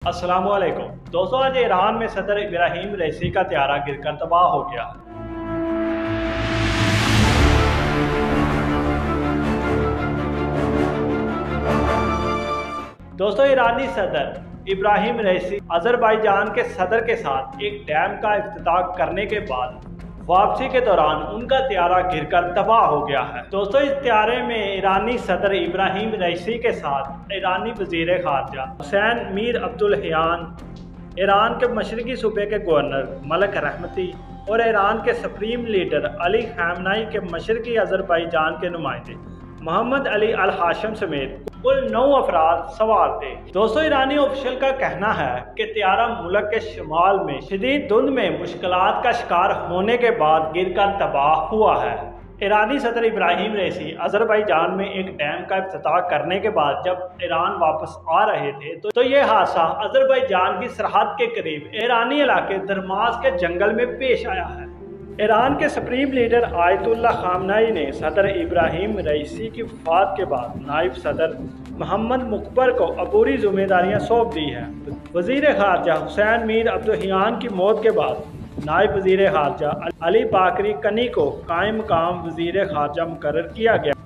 अस्सलामुअलैकुम दोस्तों, आज ईरान में सदर इब्राहिम रईसी का त्यारा गिरकर तबाह हो गया। दोस्तों, ईरानी सदर इब्राहिम रईसी अजरबैजान के सदर के साथ एक डैम का इफ्तिताह करने के बाद वापसी के दौरान उनका त्यारा गिरकर तबाह हो गया है। दोस्तों, इस त्यारे में ईरानी सदर इब्राहिम रईसी के साथ ईरानी वजीर खारजा हुसैन मीर अब्दुल्लाहियान, ईरान के मशरकी सूबे के गवर्नर मलिक रहमती और ईरान के सुप्रीम लीडर अली खamenei के मशरकी अजरबैजान के नुमाइंदे मोहम्मद अली अल हाशम समेत कुल 9 अफराद सवार थे। दोस्तों, ईरानी ऑफिशियल का कहना है कि त्यारा मुल्क के शुमाल में शदीद धुंध में मुश्किलात का शिकार होने के बाद गिरकर तबाह हुआ है। ईरानी सदर इब्राहिम रईसी अजरबैजान में एक डैम का इफ्तिताह करने के बाद जब ईरान वापस आ रहे थे तो ये हादसा अजरबैजान की सरहद के करीब ईरानी इलाके दरमास के जंगल में पेश आया है। ईरान के सुप्रीम लीडर आयतुल्लाह खamenei ने सदर इब्राहिम रईसी की वफात के बाद नायब सदर मोहम्मद मुकबर को अबूरी जिम्मेदारियां सौंप दी हैं। वजीर खारजा हुसैन मीर अब्दुल्लाहियान की मौत के बाद नायब वजीर खारजा अली बाकरी कनी को कायम मकाम वजीर खारजा मुकर्रर किया गया।